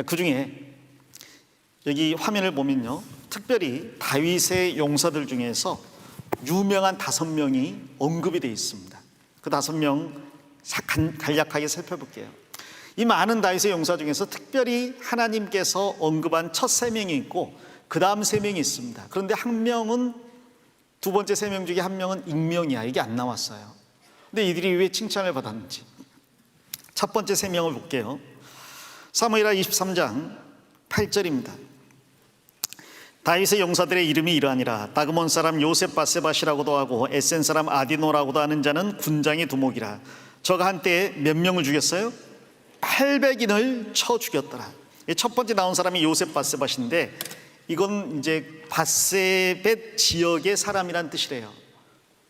자, 그 중에 여기 화면을 보면요, 특별히 다윗의 용사들 중에서 유명한 5명이 언급이 되어 있습니다. 그 5명 간략하게 살펴볼게요. 이 많은 다윗의 용사 중에서 특별히 하나님께서 언급한 첫 3명이 있고 그 다음 3명이 있습니다. 그런데 한 명은, 두 번째 3명 중에 한 명은 익명이야. 이게 안 나왔어요. 근데 이들이 왜 칭찬을 받았는지 첫 번째 3명을 볼게요. 사무엘하 23장 8절입니다. 다윗의 용사들의 이름이 이러하니라. 다그몬 사람 요셉 바세바시라고도 하고 에센 사람 아디노라고도 하는 자는 군장의 두목이라. 저가 한때 몇 명을 죽였어요? 800인을 쳐 죽였더라. 첫 번째 나온 사람이 요셉 바세바시인데 이건 이제 바세벳 지역의 사람이란 뜻이래요.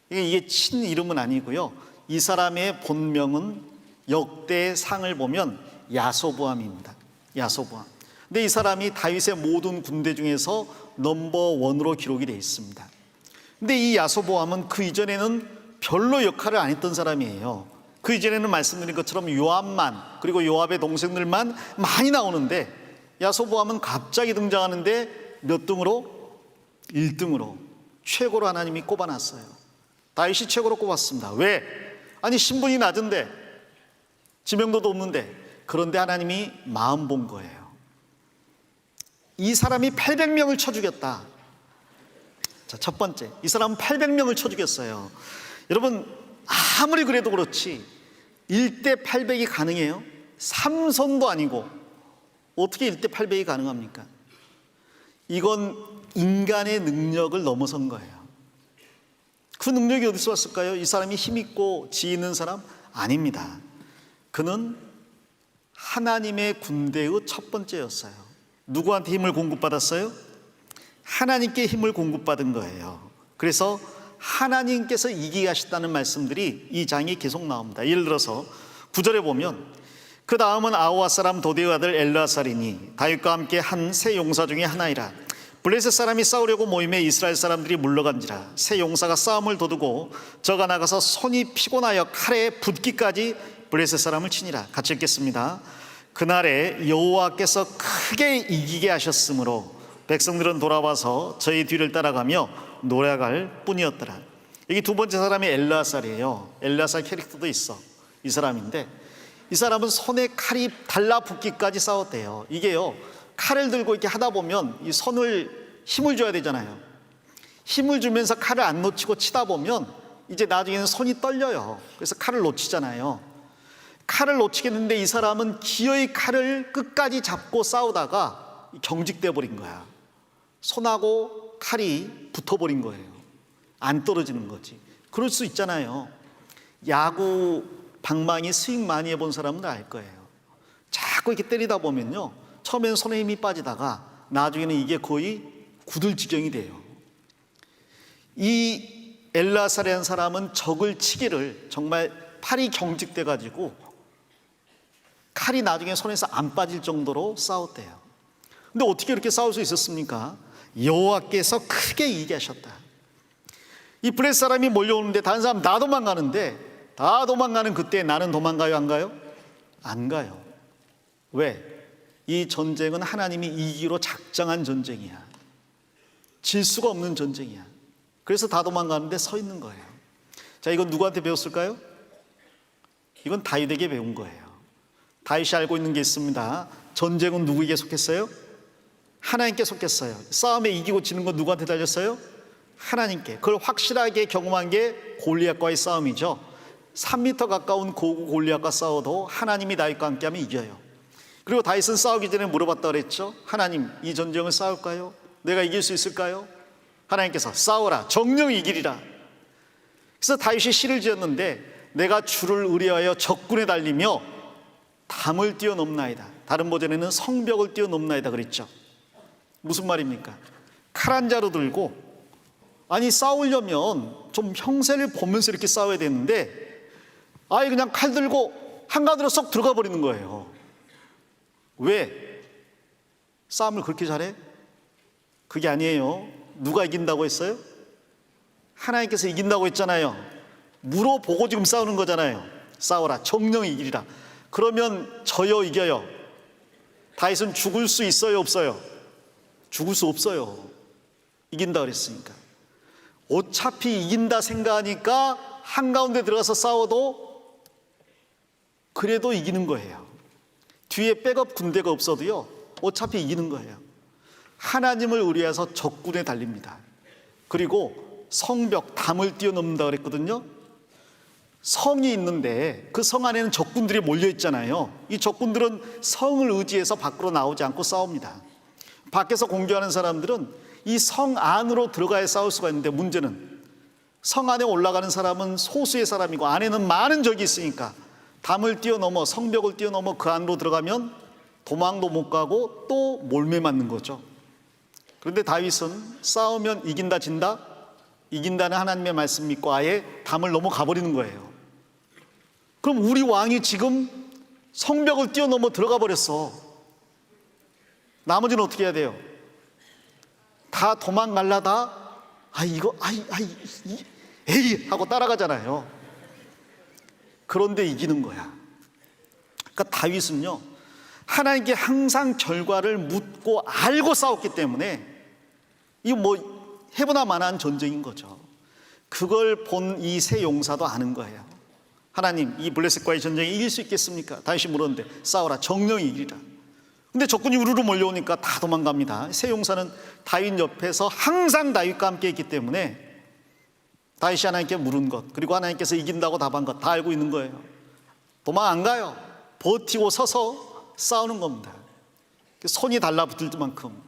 이게 친 이름은 아니고요, 이 사람의 본명은 역대상을 보면 야소보암입니다. 야소보암. 근데 이 사람이 다윗의 모든 군대 중에서 넘버1으로 기록이 되어 있습니다. 근데 이 야소보암은 그 이전에는 별로 역할을 안 했던 사람이에요. 그 이전에는 말씀드린 것처럼 요압만, 그리고 요압의 동생들만 많이 나오는데 야소보암은 갑자기 등장하는데 몇 등으로? 1등으로 최고로 하나님이 꼽아놨어요. 다윗이 최고로 꼽았습니다. 왜? 아니 신분이 낮은데, 지명도도 없는데, 그런데 하나님이 마음 본 거예요. 이 사람이 800명을 쳐 죽였다. 자, 첫 번째, 이 사람은 800명을 쳐 죽였어요. 여러분, 아무리 그래도 그렇지 1대 800이 가능해요? 삼손도 아니고 어떻게 1대 800이 가능합니까? 이건 인간의 능력을 넘어선 거예요. 그 능력이 어디서 왔을까요? 이 사람이 힘있고 지혜 있는 사람? 아닙니다. 그는 하나님의 군대의 첫 번째였어요. 누구한테 힘을 공급받았어요? 하나님께 힘을 공급받은 거예요. 그래서 하나님께서 이기게 하셨다는 말씀들이 이 장에 계속 나옵니다. 예를 들어서 9절에 보면 그 다음은 아호와 사람 도대의 아들 엘르아살이니 다윗과 함께 한 세 용사 중에 하나이라. 블레셋 사람이 싸우려고 모임에 이스라엘 사람들이 물러간지라. 세 용사가 싸움을 도두고 저가 나가서 손이 피곤하여 칼에 붙기까지 블레셋 사람을 치니라. 같이 읽겠습니다. 그날에 여호와께서 크게 이기게 하셨으므로 백성들은 돌아와서 저희 뒤를 따라가며 노래할 뿐이었더라. 여기 두 번째 사람이 엘르아살이에요. 엘르아살 캐릭터도 있어. 이 사람인데 이 사람은 손에 칼이 달라붙기까지 싸웠대요. 이게요, 칼을 들고 이렇게 하다 보면 이 손을 힘을 줘야 되잖아요. 힘을 주면서 칼을 안 놓치고 치다 보면 이제 나중에는 손이 떨려요. 그래서 칼을 놓치잖아요. 칼을 놓치겠는데 이 사람은 기어이 칼을 끝까지 잡고 싸우다가 경직돼 버린 거야. 손하고 칼이 붙어버린 거예요. 안 떨어지는 거지. 그럴 수 있잖아요. 야구 방망이 스윙 많이 해본 사람은 알 거예요. 자꾸 이렇게 때리다 보면요, 처음엔 손에 힘이 빠지다가 나중에는 이게 거의 굳을 지경이 돼요. 이 엘르아살이라는 사람은 적을 치기를 정말 팔이 경직돼 가지고 칼이 나중에 손에서 안 빠질 정도로 싸웠대요. 근데 어떻게 이렇게 싸울 수 있었습니까? 여호와께서 크게 이기게 하셨다. 이 블레셋 사람이 몰려오는데 다른 사람 다 도망가는데, 다 도망가는 그때 나는 도망가요, 안 가요? 안 가요. 왜? 이 전쟁은 하나님이 이기기로 작정한 전쟁이야. 질 수가 없는 전쟁이야. 그래서 다 도망가는데 서 있는 거예요. 자, 이건 누구한테 배웠을까요? 이건 다윗에게 배운 거예요. 다윗이 알고 있는 게 있습니다. 전쟁은 누구에게 속했어요? 하나님께 속했어요. 싸움에 이기고 지는 건 누구한테 달렸어요? 하나님께. 그걸 확실하게 경험한 게 골리앗과의 싸움이죠. 3m 가까운 고구 골리앗과 싸워도 하나님이 다윗과 함께하면 이겨요. 그리고 다윗은 싸우기 전에 물어봤다 그랬죠. 하나님, 이 전쟁을 싸울까요? 내가 이길 수 있을까요? 하나님께서 싸워라, 정령 이기리라. 그래서 다윗이 시를 지었는데 내가 주를 의뢰하여 적군에 달리며 담을 뛰어넘나이다. 다른 버전에는 성벽을 뛰어넘나이다 그랬죠. 무슨 말입니까? 칼 한 자루 들고, 아니 싸우려면 좀 형세를 보면서 이렇게 싸워야 되는데 아예 그냥 칼 들고 한가운데로 쏙 들어가 버리는 거예요. 왜? 싸움을 그렇게 잘해? 그게 아니에요. 누가 이긴다고 했어요? 하나님께서 이긴다고 했잖아요. 물어보고 지금 싸우는 거잖아요. 싸워라, 정령 이기리라. 그러면 져요, 이겨요? 다윗은 죽을 수 있어요, 없어요? 죽을 수 없어요. 이긴다 그랬으니까. 어차피 이긴다 생각하니까 한가운데 들어가서 싸워도 그래도 이기는 거예요. 뒤에 백업 군대가 없어도요, 어차피 이기는 거예요. 하나님을 의뢰해서 적군에 달립니다. 그리고 성벽, 담을 뛰어넘는다 그랬거든요. 성이 있는데 그 성 안에는 적군들이 몰려 있잖아요. 이 적군들은 성을 의지해서 밖으로 나오지 않고 싸웁니다. 밖에서 공격하는 사람들은 이 성 안으로 들어가야 싸울 수가 있는데, 문제는 성 안에 올라가는 사람은 소수의 사람이고 안에는 많은 적이 있으니까 담을 뛰어넘어, 성벽을 뛰어넘어 그 안으로 들어가면 도망도 못 가고 또 몰매 맞는 거죠. 그런데 다윗은 싸우면 이긴다 진다? 이긴다는 하나님의 말씀 믿고 아예 담을 넘어가 버리는 거예요. 그럼 우리 왕이 지금 성벽을 뛰어넘어 들어가 버렸어. 나머지는 어떻게 해야 돼요? 다 도망갈라다 에이 하고 따라가잖아요. 그런데 이기는 거야. 그러니까 다윗은요, 하나님께 항상 결과를 묻고 알고 싸웠기 때문에 이거 뭐 해보나 마나한 전쟁인 거죠. 그걸 본 이 세 용사도 아는 거예요. 하나님, 이 블레셋과의 전쟁에 이길 수 있겠습니까? 다윗이 물었는데 싸워라, 정령이 이기리라. 근데 적군이 우르르 몰려오니까 다 도망갑니다. 세 용사는 다윗 옆에서 항상 다윗과 함께 있기 때문에 다윗이 하나님께 물은 것, 그리고 하나님께서 이긴다고 답한 것 다 알고 있는 거예요. 도망 안 가요. 버티고 서서 싸우는 겁니다. 손이 달라붙을 만큼.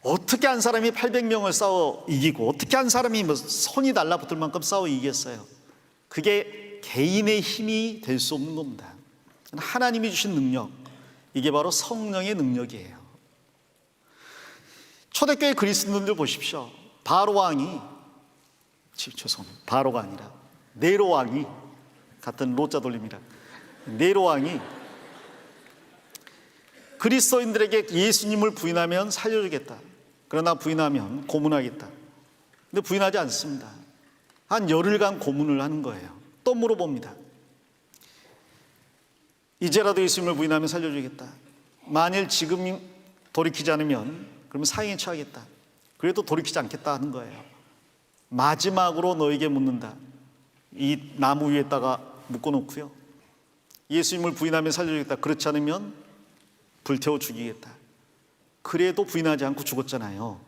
어떻게 한 사람이 800명을 싸워 이기고 어떻게 한 사람이 손이 달라붙을 만큼 싸워 이기겠어요? 그게 개인의 힘이 될 수 없는 겁니다. 하나님이 주신 능력, 이게 바로 성령의 능력이에요. 초대교회 그리스도인들 보십시오. 바로 왕이, 죄송합니다, 바로가 아니라 네로 왕이, 같은 로자 돌림이라, 네로 왕이 그리스도인들에게 예수님을 부인하면 살려주겠다, 그러나 부인하면 고문하겠다. 근데 부인하지 않습니다. 한 열흘간 고문을 하는 거예요. 또 물어봅니다. 이제라도 예수님을 부인하면 살려주겠다. 만일 지금 돌이키지 않으면 그러면 사형에 처하겠다. 그래도 돌이키지 않겠다 하는 거예요. 마지막으로 너에게 묻는다. 이 나무 위에다가 묶어놓고요, 예수님을 부인하면 살려주겠다. 그렇지 않으면 불태워 죽이겠다. 그래도 부인하지 않고 죽었잖아요.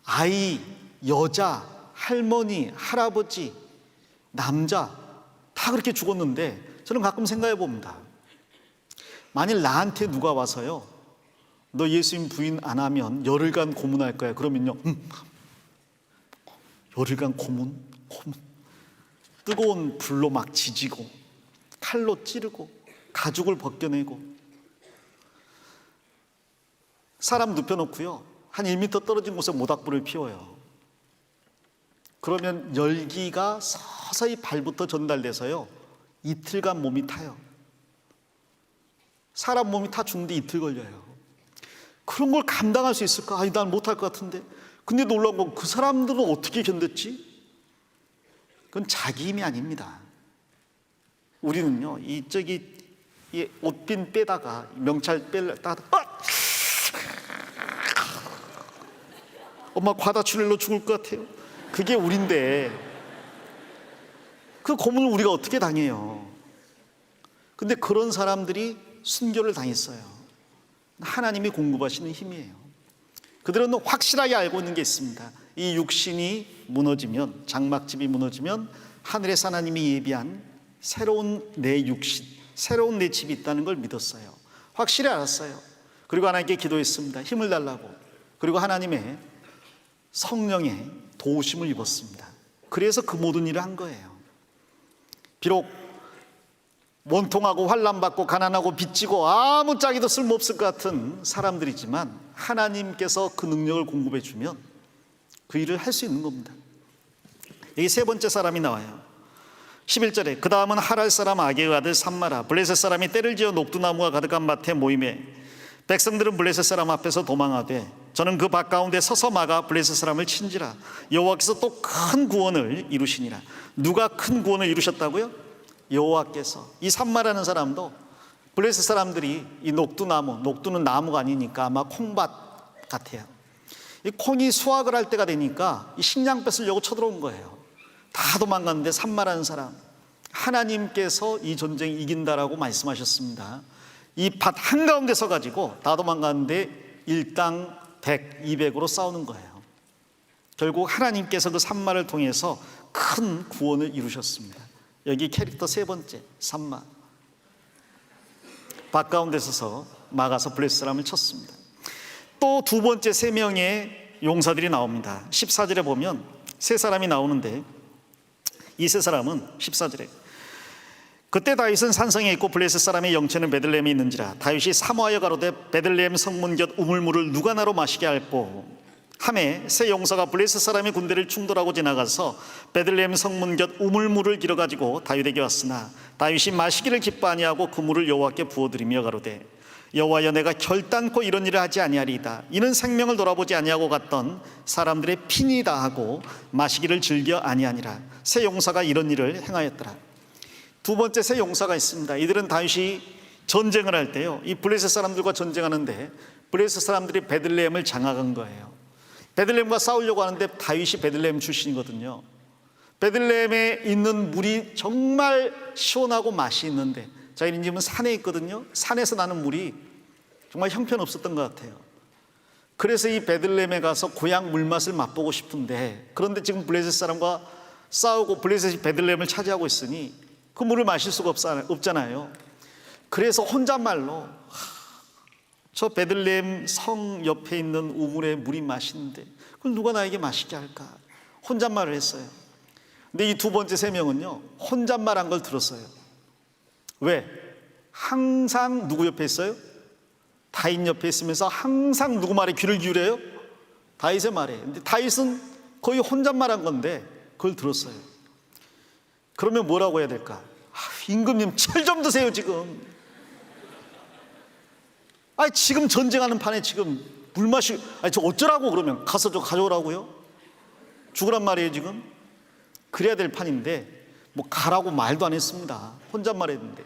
아이, 여자, 할머니, 할아버지, 남자 다 그렇게 죽었는데 저는 가끔 생각해 봅니다. 만일 나한테 누가 와서요, 너 예수님 부인 안 하면 열흘간 고문할 거야. 그러면요, 열흘간 고문? 뜨거운 불로 막 지지고 칼로 찌르고 가죽을 벗겨내고, 사람 눕혀놓고요, 한 1m 떨어진 곳에 모닥불을 피워요. 그러면 열기가 서서히 발부터 전달돼서요, 이틀간 몸이 타요. 사람 몸이 타 죽는데 이틀 걸려요. 그런 걸 감당할 수 있을까? 아니, 난 못할 것 같은데. 근데 놀라운 건 그 사람들은 어떻게 견뎠지? 그건 자기 힘이 아닙니다. 우리는요, 이 옷빈 빼다가, 명찰 빼다가 엄마 과다출혈로 죽을 것 같아요. 그게 우린데 그 고문을 우리가 어떻게 당해요? 근데 그런 사람들이 순교를 당했어요. 하나님이 공급하시는 힘이에요. 그들은 확실하게 알고 있는 게 있습니다. 이 육신이 무너지면, 장막집이 무너지면 하늘에서 하나님이 예비한 새로운 내 육신, 새로운 내 집이 있다는 걸 믿었어요. 확실히 알았어요. 그리고 하나님께 기도했습니다. 힘을 달라고. 그리고 하나님의 성령의 도우심을 입었습니다. 그래서 그 모든 일을 한 거예요. 비록 원통하고 환난받고 가난하고 빚지고 아무짝에도 쓸모없을 것 같은 사람들이지만 하나님께서 그 능력을 공급해 주면 그 일을 할 수 있는 겁니다. 여기 세 번째 사람이 나와요. 11절에 그 다음은 하랄 사람 아게의 아들 삼마라, 블레셋 사람이 때를 지어 녹두나무가 가득한 밭에 모임에 백성들은 블레셋 사람 앞에서 도망하되 저는 그 밭 가운데 서서 막아 블레셋 사람을 친지라. 여호와께서 또 큰 구원을 이루시니라. 누가 큰 구원을 이루셨다고요? 여호와께서. 이 삼마라는 사람도 블레셋 사람들이 이 녹두나무, 녹두는 나무가 아니니까 아마 콩밭 같아요. 이 콩이 수확을 할 때가 되니까 이 식량 뺏으려고 쳐들어온 거예요. 다 도망갔는데 산마라는 사람, 하나님께서 이 전쟁 이긴다라고 말씀하셨습니다. 이 밭 한가운데 서가지고 다 도망갔는데 일당 100, 200으로 싸우는 거예요. 결국 하나님께서 그 산마를 통해서 큰 구원을 이루셨습니다. 여기 캐릭터 세 번째, 산마. 밭 가운데 서서 막아서 블레셋 사람을 쳤습니다. 또 두 번째 세 명의 용사들이 나옵니다. 14절에 보면 세 사람이 나오는데 이 세 사람은 14절에 그때 다윗은 산성에 있고 블레셋 사람의 영체는 베들레헴에 있는지라 다윗이 사모하여 가로되 베들레헴 성문 곁 우물물을 누가 나로 마시게 할꼬 하매 세 용사가 블레셋 사람의 군대를 충돌하고 지나가서 베들레헴 성문 곁 우물물을 길어가지고 다윗에게 왔으나 다윗이 마시기를 기뻐 아니하고 그 물을 여호와께 부어드리며 가로되 여호와여 내가 결단코 이런 일을 하지 아니하리이다. 이는 생명을 돌아보지 아니하고 갔던 사람들의 핀이다 하고 마시기를 즐겨 아니하니라. 세 용사가 이런 일을 행하였더라. 두 번째 세 용사가 있습니다. 이들은 다윗이 전쟁을 할 때요, 이 블레셋 사람들과 전쟁하는데 블레셋 사람들이 베들레헴을 장악한 거예요. 베들레헴과 싸우려고 하는데 다윗이 베들레헴 출신이거든요. 베들레헴에 있는 물이 정말 시원하고 맛이 있는데 자기네 집은 산에 있거든요. 산에서 나는 물이 정말 형편없었던 것 같아요. 그래서 이 베들레헴에 가서 고향 물맛을 맛보고 싶은데, 그런데 지금 블레셋 사람과 싸우고 블레셋이 베들레헴을 차지하고 있으니 그 물을 마실 수가 없잖아요. 그래서 혼잣말로 저 베들레헴 성 옆에 있는 우물에 물이 맛있는데 그걸 누가 나에게 마시게 할까, 혼잣말을 했어요. 근데 이 두 번째 세 명은요, 혼잣말한 걸 들었어요. 왜? 항상 누구 옆에 있어요? 다윗 옆에 있으면서 항상 누구 말에 귀를 기울여요? 다윗의 말에. 근데 다윗은 거의 혼잣말한 건데 그걸 들었어요. 그러면 뭐라고 해야 될까? 임금님 철 좀 드세요 지금. 지금 전쟁하는 판에 지금 물 마시, 저 어쩌라고, 그러면 가서 좀 가져오라고요? 죽으란 말이에요 지금? 그래야 될 판인데 뭐 가라고 말도 안 했습니다. 혼잣말 했는데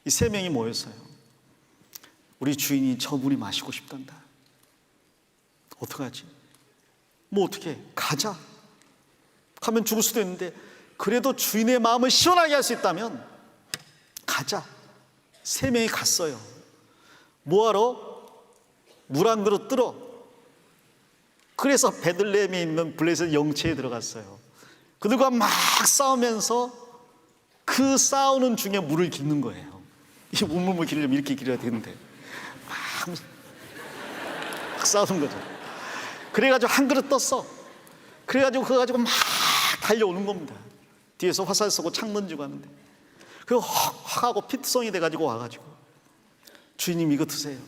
이 세 명이 모였어요. 우리 주인이 저 물이 마시고 싶단다. 어떡하지? 뭐 어떻게 가자. 가면 죽을 수도 있는데 그래도 주인의 마음을 시원하게 할 수 있다면 가자. 세 명이 갔어요. 뭐하러? 물 한 그릇 들어. 그래서 베들레헴에 있는 블레셋 영체에 들어갔어요. 그들과 막 싸우면서 그 싸우는 중에 물을 깃는 거예요. 이 우물물 기르려면 이렇게 기려야 되는데 막 싸우는 거죠. 그래가지고 한 그릇 떴어. 그래가지고 그거 가지고 막 달려오는 겁니다. 뒤에서 화살 쏘고 창 던지고 하는데 그거 헉 하고 피투성이 돼가지고 와가지고 주인님 이거 드세요.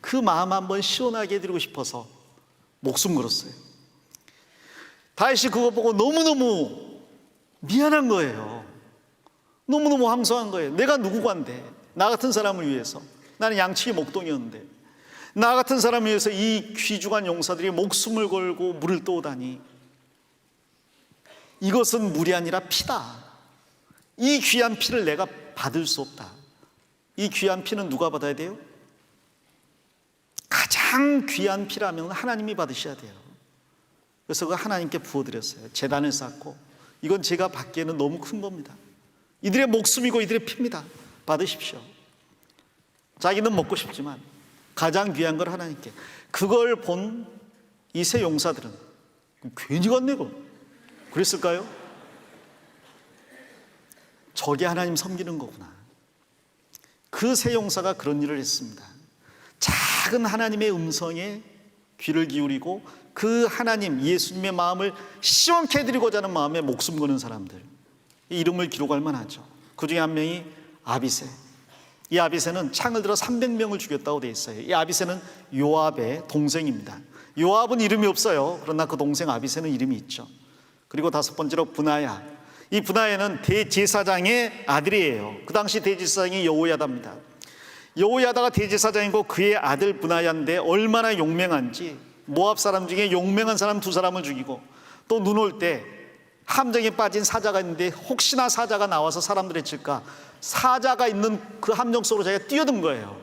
그 마음 한번 시원하게 해드리고 싶어서 목숨 걸었어요. 다윗이 그거 보고 너무너무 미안한 거예요. 너무너무 황송한 거예요. 내가 누구간데, 나 같은 사람을 위해서. 나는 양치기 목동이었는데 나 같은 사람을 위해서 이 귀중한 용사들이 목숨을 걸고 물을 떠오다니. 이것은 물이 아니라 피다. 이 귀한 피를 내가 받을 수 없다. 이 귀한 피는 누가 받아야 돼요? 가장 귀한 피라면 하나님이 받으셔야 돼요. 그래서 그 하나님께 부어드렸어요. 제단을 쌓고, 이건 제가 받기에는 너무 큰 겁니다. 이들의 목숨이고 이들의 피입니다. 받으십시오. 자기는 먹고 싶지만 가장 귀한 걸 하나님께. 그걸 본 이 세 용사들은 괜히 갔네고 그랬을까요? 저게 하나님 섬기는 거구나. 그 세 용사가 그런 일을 했습니다. 작은 하나님의 음성에 귀를 기울이고 그 하나님 예수님의 마음을 시원케 해드리고자 하는 마음에 목숨 거는 사람들, 이름을 기록할 만하죠. 그 중에 한 명이 아비새. 이 아비새는 창을 들어 300명을 죽였다고 되어 있어요. 이 아비새는 요압의 동생입니다. 요압은 이름이 없어요. 그러나 그 동생 아비새는 이름이 있죠. 그리고 다섯 번째로 분하야. 이 분하야는 대제사장의 아들이에요. 그 당시 대제사장이 여호야다입니다. 여호야다가 대제사장이고 그의 아들 분하야인데 얼마나 용맹한지, 모압 사람 중에 용맹한 사람 두 사람을 죽이고, 또 눈 올 때 함정에 빠진 사자가 있는데 혹시나 사자가 나와서 사람들을 칠까 사자가 있는 그 함정 속으로 자기가 뛰어든 거예요.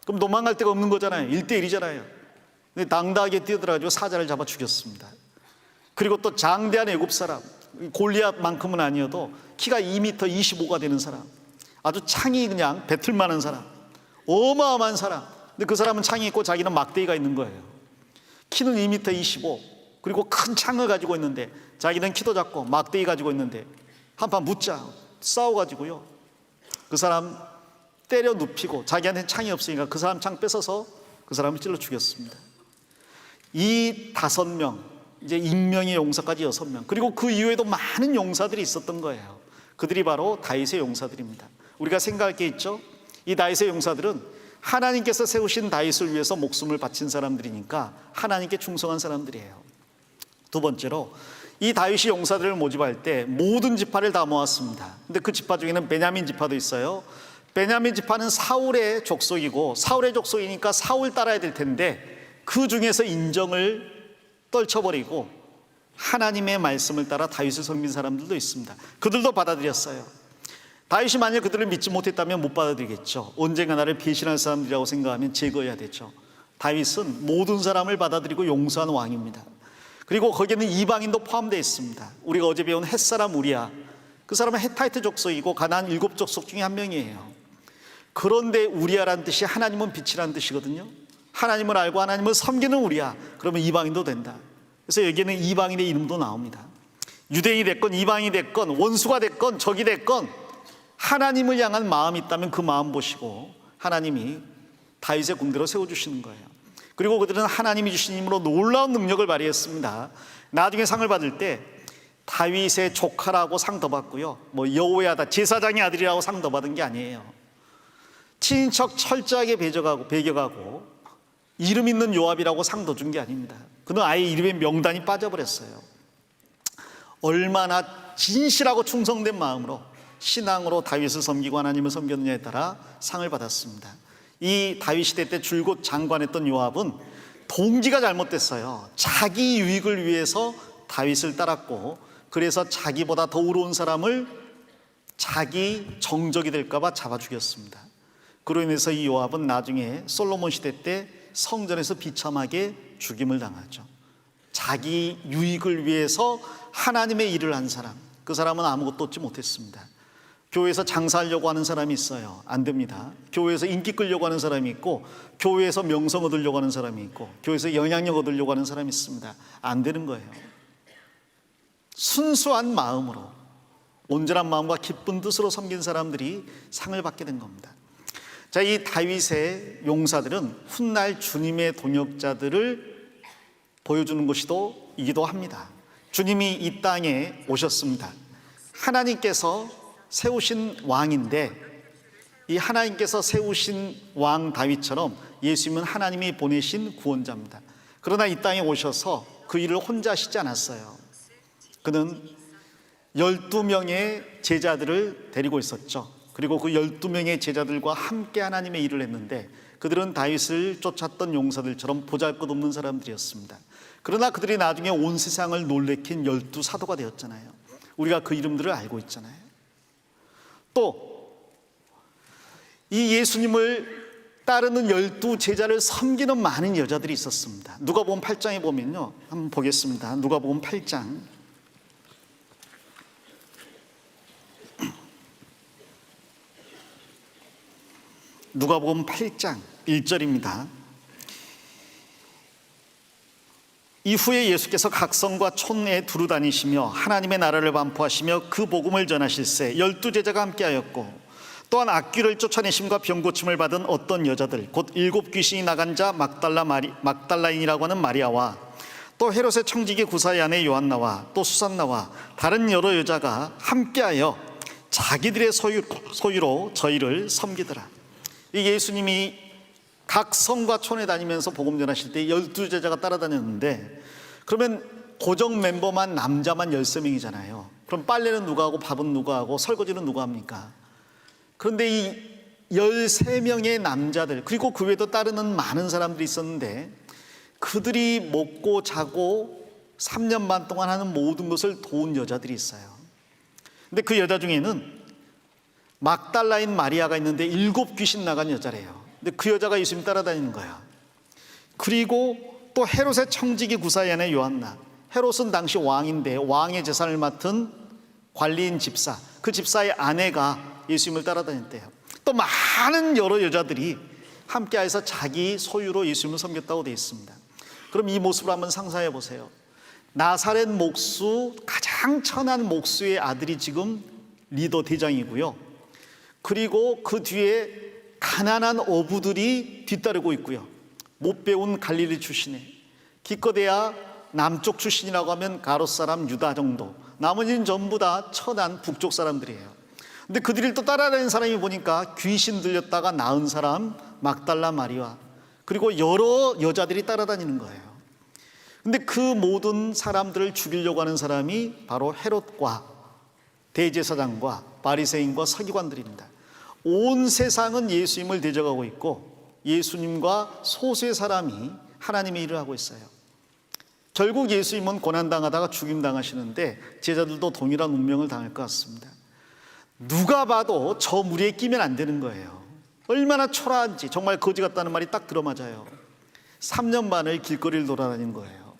그럼 도망갈 데가 없는 거잖아요. 1대1이잖아요. 근데 당당하게 뛰어들어가지고 사자를 잡아 죽였습니다. 그리고 또 장대한 애굽 사람, 골리앗만큼은 아니어도 키가 2m 25가 되는 사람, 아주 창이 그냥 배틀 많은 사람, 어마어마한 사람. 근데 그 사람은 창이 있고 자기는 막대기가 있는 거예요. 키는 2m 25, 그리고 큰 창을 가지고 있는데 자기는 키도 작고 막대기 가지고 있는데 한판 붙자 싸워가지고요, 그 사람 때려 눕히고 자기한테 창이 없으니까 그 사람 창 뺏어서 그 사람을 찔러 죽였습니다. 이 5명, 이제 익명의 용사까지 6명, 그리고 그 이후에도 많은 용사들이 있었던 거예요. 그들이 바로 다윗의 용사들입니다. 우리가 생각할 게 있죠. 이 다윗의 용사들은 하나님께서 세우신 다윗을 위해서 목숨을 바친 사람들이니까 하나님께 충성한 사람들이에요. 두 번째로, 이 다윗이 용사들을 모집할 때 모든 지파를 다 모았습니다. 근데 그 지파 중에는 베냐민 지파도 있어요. 베냐민 지파는 사울의 족속이고, 사울의 족속이니까 사울 따라야 될 텐데 그 중에서 인정을 떨쳐버리고 하나님의 말씀을 따라 다윗을 섬긴 사람들도 있습니다. 그들도 받아들였어요. 다윗이 만약 그들을 믿지 못했다면 못 받아들이겠죠. 언젠가 나를 배신할 사람들이라고 생각하면 제거해야 되죠. 다윗은 모든 사람을 받아들이고 용서한 왕입니다. 그리고 거기에는 이방인도 포함되어 있습니다. 우리가 어제 배운 헷사람 우리야, 그 사람은 헤타이트 족속이고 가나안 7족속 중에 한 명이에요. 그런데 우리야라는 뜻이 하나님은 빛이라는 뜻이거든요. 하나님을 알고 하나님을 섬기는 우리야, 그러면 이방인도 된다. 그래서 여기에는 이방인의 이름도 나옵니다. 유대인이 됐건 이방인이 됐건 원수가 됐건 적이 됐건 하나님을 향한 마음이 있다면 그 마음 보시고 하나님이 다윗의 군대로 세워주시는 거예요. 그리고 그들은 하나님이 주신 힘으로 놀라운 능력을 발휘했습니다. 나중에 상을 받을 때 다윗의 조카라고 상 더 받고요, 뭐 여호야다 제사장의 아들이라고 상 더 받은 게 아니에요. 친인척 철저하게 배격하고 이름 있는 요압이라고 상 더 준 게 아닙니다. 그는 아예 이름에 명단이 빠져버렸어요. 얼마나 진실하고 충성된 마음으로 신앙으로 다윗을 섬기고 하나님을 섬겼느냐에 따라 상을 받았습니다. 이 다윗 시대 때 줄곧 장관했던 요압은 동기가 잘못됐어요. 자기 유익을 위해서 다윗을 따랐고, 그래서 자기보다 더 의로운 사람을 자기 정적이 될까 봐 잡아 죽였습니다. 그로 인해서 이 요압은 나중에 솔로몬 시대 때 성전에서 비참하게 죽임을 당하죠. 자기 유익을 위해서 하나님의 일을 한 사람, 그 사람은 아무것도 얻지 못했습니다. 교회에서 장사하려고 하는 사람이 있어요. 안 됩니다. 교회에서 인기 끌려고 하는 사람이 있고, 교회에서 명성 얻으려고 하는 사람이 있고, 교회에서 영향력 얻으려고 하는 사람이 있습니다. 안 되는 거예요. 순수한 마음으로, 온전한 마음과 기쁜 뜻으로 섬긴 사람들이 상을 받게 된 겁니다. 자, 이 다윗의 용사들은 훗날 주님의 동역자들을 보여주는 것이기도 합니다. 주님이 이 땅에 오셨습니다. 하나님께서 세우신 왕인데, 이 하나님께서 세우신 왕 다윗처럼 예수님은 하나님이 보내신 구원자입니다. 그러나 이 땅에 오셔서 그 일을 혼자 하시지 않았어요. 그는 12명의 제자들을 데리고 있었죠. 그리고 그 12명의 제자들과 함께 하나님의 일을 했는데, 그들은 다윗을 쫓았던 용사들처럼 보잘것없는 사람들이었습니다. 그러나 그들이 나중에 온 세상을 놀래킨 12사도가 되었잖아요. 우리가 그 이름들을 알고 있잖아요. 또 이 예수님을 따르는 12제자를 섬기는 많은 여자들이 있었습니다. 누가복음 8장에 보면요, 한번 보겠습니다. 누가복음 8장 누가복음 8장 1절입니다. 이후에 예수께서 각 성과 촌에 두루 다니시며 하나님의 나라를 반포하시며 그 복음을 전하실세 12제자가 함께하였고, 또한 악귀를 쫓아내심과 병 고침을 받은 어떤 여자들, 곧 7 귀신이 나간 자 막달라인이라고 하는 마리아와, 또 헤롯의 청지기 구사의 아내 요한나와 또 수산나와 다른 여러 여자가 함께하여 자기들의 소유로 저희를 섬기더라. 이 예수님이 각 성과 촌에 다니면서 복음 전하실 때 12제자가 따라다녔는데, 그러면 고정 멤버만 남자만 13명이잖아요. 그럼 빨래는 누가 하고 밥은 누가 하고 설거지는 누가 합니까? 그런데 이 13명의 남자들, 그리고 그 외에도 따르는 많은 사람들이 있었는데, 그들이 먹고 자고 3년 반 동안 하는 모든 것을 도운 여자들이 있어요. 근데 그 여자 중에는 막달라인 마리아가 있는데 7 귀신 나간 여자래요. 근데 그 여자가 예수님 따라다니는 거야. 그리고 또 헤롯의 청지기 구사의 아내 요한나. 헤롯은 당시 왕인데 왕의 재산을 맡은 관리인 집사, 그 집사의 아내가 예수님을 따라다녔대요. 또 많은 여러 여자들이 함께해서 자기 소유로 예수님을 섬겼다고 되어 있습니다. 그럼 이 모습을 한번 상상해 보세요. 나사렛 목수, 가장 천한 목수의 아들이 지금 리더 대장이고요. 그리고 그 뒤에 가난한 어부들이 뒤따르고 있고요. 못 배운 갈릴리 출신에, 기껏해야 남쪽 출신이라고 하면 가롯 사람, 유다 정도, 나머지는 전부 다 천한 북쪽 사람들이에요. 근데 그들이 또 따라다니는 사람이 보니까 귀신 들렸다가 나은 사람 막달라 마리아, 그리고 여러 여자들이 따라다니는 거예요. 근데 그 모든 사람들을 죽이려고 하는 사람이 바로 헤롯과 대제사장과 바리새인과 서기관들입니다. 온 세상은 예수님을 대적하고 있고 예수님과 소수의 사람이 하나님의 일을 하고 있어요. 결국 예수님은 고난당하다가 죽임당하시는데 제자들도 동일한 운명을 당할 것 같습니다. 누가 봐도 저 무리에 끼면 안 되는 거예요. 얼마나 초라한지. 정말 거지 같다는 말이 딱 들어맞아요. 3년 반을 길거리를 돌아다닌 거예요.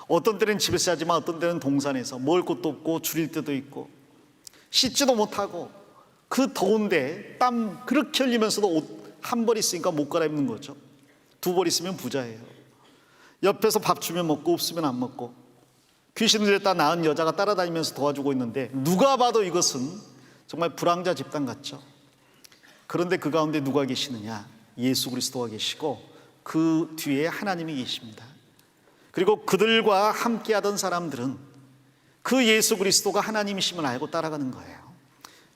어떤 때는 집에서 자지만 어떤 때는 동산에서, 먹을 것도 없고 줄일 때도 있고, 씻지도 못하고 그 더운데 땀 그렇게 흘리면서도 옷 한 벌 있으니까 못 갈아입는 거죠. 2벌 있으면 부자예요. 옆에서 밥 주면 먹고 없으면 안 먹고, 귀신 들렸다 나은 여자가 따라다니면서 도와주고 있는데 누가 봐도 이것은 정말 불황자 집단 같죠. 그런데 그 가운데 누가 계시느냐? 예수 그리스도가 계시고 그 뒤에 하나님이 계십니다. 그리고 그들과 함께하던 사람들은 그 예수 그리스도가 하나님이심을 알고 따라가는 거예요.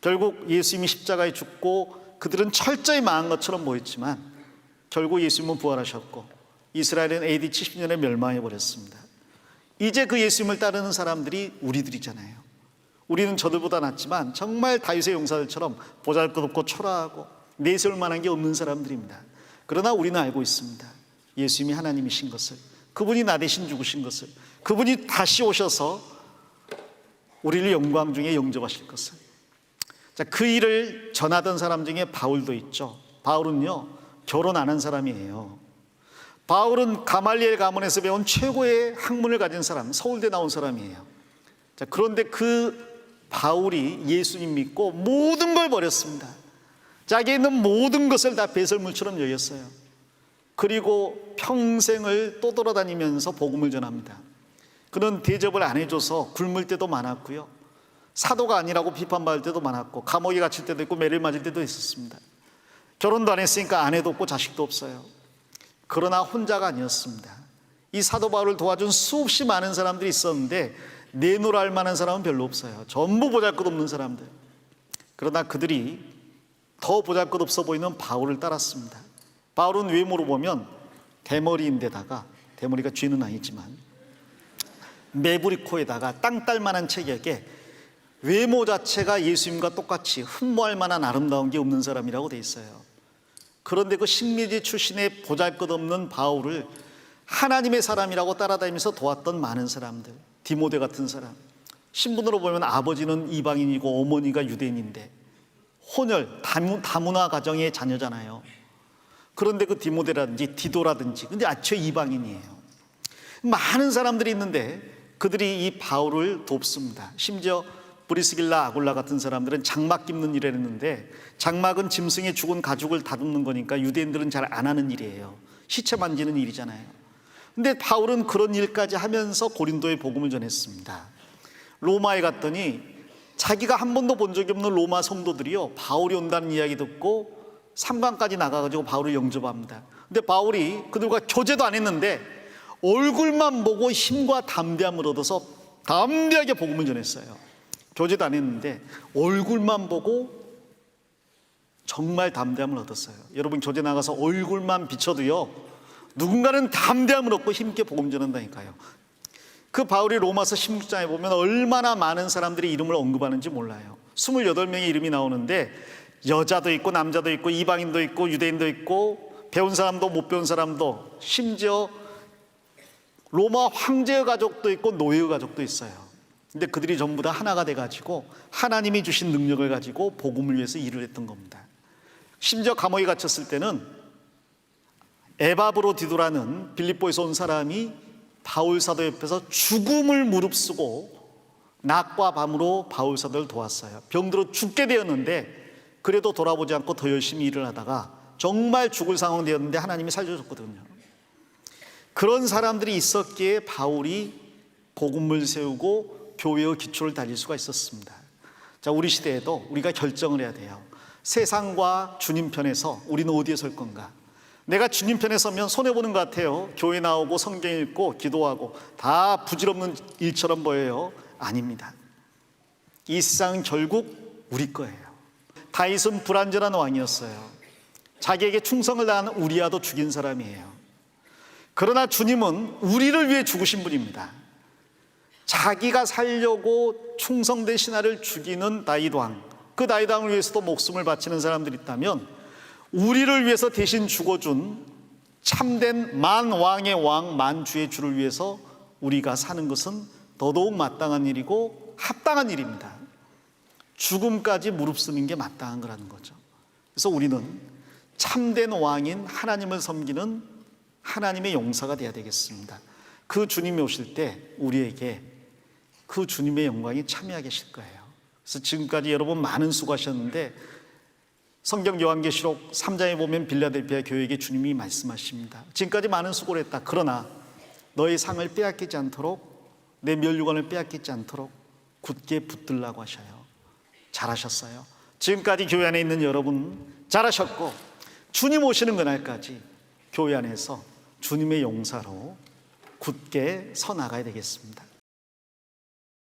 결국 예수님이 십자가에 죽고 그들은 철저히 망한 것처럼 보였지만 결국 예수님은 부활하셨고 이스라엘은 AD 70년에 멸망해버렸습니다. 이제 그 예수님을 따르는 사람들이 우리들이잖아요. 우리는 저들보다 낫지만 정말 다윗의 용사들처럼 보잘것없고 초라하고 내세울 만한 게 없는 사람들입니다. 그러나 우리는 알고 있습니다. 예수님이 하나님이신 것을, 그분이 나 대신 죽으신 것을, 그분이 다시 오셔서 우리를 영광 중에 영접하실 것을. 자, 그 일을 전하던 사람 중에 바울도 있죠. 바울은요, 결혼 안 한 사람이에요. 바울은 가말리엘 가문에서 배운 최고의 학문을 가진 사람, 서울대 나온 사람이에요. 자, 그런데 그 바울이 예수님 믿고 모든 걸 버렸습니다. 자기에 있는 모든 것을 다 배설물처럼 여겼어요. 그리고 평생을 떠돌아다니면서 복음을 전합니다. 그는 대접을 안 해줘서 굶을 때도 많았고요, 사도가 아니라고 비판받을 때도 많았고, 감옥에 갇힐 때도 있고 매를 맞을 때도 있었습니다. 결혼도 안 했으니까 아내도 없고 자식도 없어요. 그러나 혼자가 아니었습니다. 이 사도 바울을 도와준 수없이 많은 사람들이 있었는데 내놓을 만한 사람은 별로 없어요. 전부 보잘것없는 사람들. 그러나 그들이 더 보잘것없어 보이는 바울을 따랐습니다. 바울은 외모로 보면 대머리인데다가, 대머리가 죄는 아니지만 매부리코에다가 땅딸만한 체격에 외모 자체가 예수님과 똑같이 흠모할 만한 아름다운 게 없는 사람이라고 돼 있어요. 그런데 그 식민지 출신의 보잘것없는 바울을 하나님의 사람이라고 따라다니면서 도왔던 많은 사람들, 디모데 같은 사람, 신분으로 보면 아버지는 이방인이고 어머니가 유대인인데 혼혈, 다문화 가정의 자녀잖아요. 그런데 그 디모데라든지 디도라든지 근데 아초 이방인이에요. 많은 사람들이 있는데 그들이 이 바울을 돕습니다. 심지어 브리스길라, 아굴라 같은 사람들은 장막 깁는 일을 했는데, 장막은 짐승의 죽은 가죽을 다듬는 거니까 유대인들은 잘 안 하는 일이에요. 시체 만지는 일이잖아요. 근데 바울은 그런 일까지 하면서 고린도에 복음을 전했습니다. 로마에 갔더니 자기가 한 번도 본 적이 없는 로마 성도들이요, 바울이 온다는 이야기 듣고 삼관까지 나가가지고 바울을 영접합니다. 근데 바울이 그들과 교제도 안 했는데 얼굴만 보고 힘과 담대함을 얻어서 담대하게 복음을 전했어요. 교제도 안 했는데 얼굴만 보고 정말 담대함을 얻었어요. 여러분, 교제 나가서 얼굴만 비춰도요, 누군가는 담대함을 얻고 힘있게 복음 전한다니까요. 그 바울이 로마서 16장에 보면 얼마나 많은 사람들이 이름을 언급하는지 몰라요. 28명의 이름이 나오는데 여자도 있고 남자도 있고 이방인도 있고 유대인도 있고 배운 사람도 못 배운 사람도, 심지어 로마 황제의 가족도 있고 노예의 가족도 있어요. 근데 그들이 전부 다 하나가 돼가지고 하나님이 주신 능력을 가지고 복음을 위해서 일을 했던 겁니다. 심지어 감옥에 갇혔을 때는 에바브로디도라는 빌립보에서 온 사람이 바울 사도 옆에서 죽음을 무릅쓰고 낮과 밤으로 바울 사도를 도왔어요. 병들어 죽게 되었는데 그래도 돌아보지 않고 더 열심히 일을 하다가 정말 죽을 상황 되었는데 하나님이 살려줬거든요. 그런 사람들이 있었기에 바울이 복음을 세우고 교회의 기초를 달릴 수가 있었습니다. 자, 우리 시대에도 우리가 결정을 해야 돼요. 세상과 주님 편에서 우리는 어디에 설 건가? 내가 주님 편에 서면 손해보는 것 같아요. 교회 나오고 성경 읽고 기도하고 다 부질없는 일처럼 보여요. 아닙니다. 이 세상은 결국 우리 거예요. 다윗은 불완전한 왕이었어요. 자기에게 충성을 다한 우리아도 죽인 사람이에요. 그러나 주님은 우리를 위해 죽으신 분입니다. 자기가 살려고 충성된 신하를 죽이는 다윗 왕, 그 다윗 왕을 위해서도 목숨을 바치는 사람들이 있다면 우리를 위해서 대신 죽어준 참된 만왕의 왕, 만주의 주를 위해서 우리가 사는 것은 더더욱 마땅한 일이고 합당한 일입니다. 죽음까지 무릅쓰는 게 마땅한 거라는 거죠. 그래서 우리는 참된 왕인 하나님을 섬기는 하나님의 용사가 되어야 되겠습니다. 그 주님이 오실 때 우리에게 그 주님의 영광이 참여하게 하실 거예요. 그래서 지금까지 여러분 많은 수고하셨는데 성경 요한계시록 3장에 보면 빌라델피아 교회에게 주님이 말씀하십니다. 지금까지 많은 수고를 했다. 그러나 너의 상을 빼앗기지 않도록, 내 면류관을 빼앗기지 않도록 굳게 붙들라고 하셔요. 잘하셨어요. 지금까지 교회 안에 있는 여러분 잘하셨고 주님 오시는 그날까지 교회 안에서 주님의 용사로 굳게 서 나가야 되겠습니다.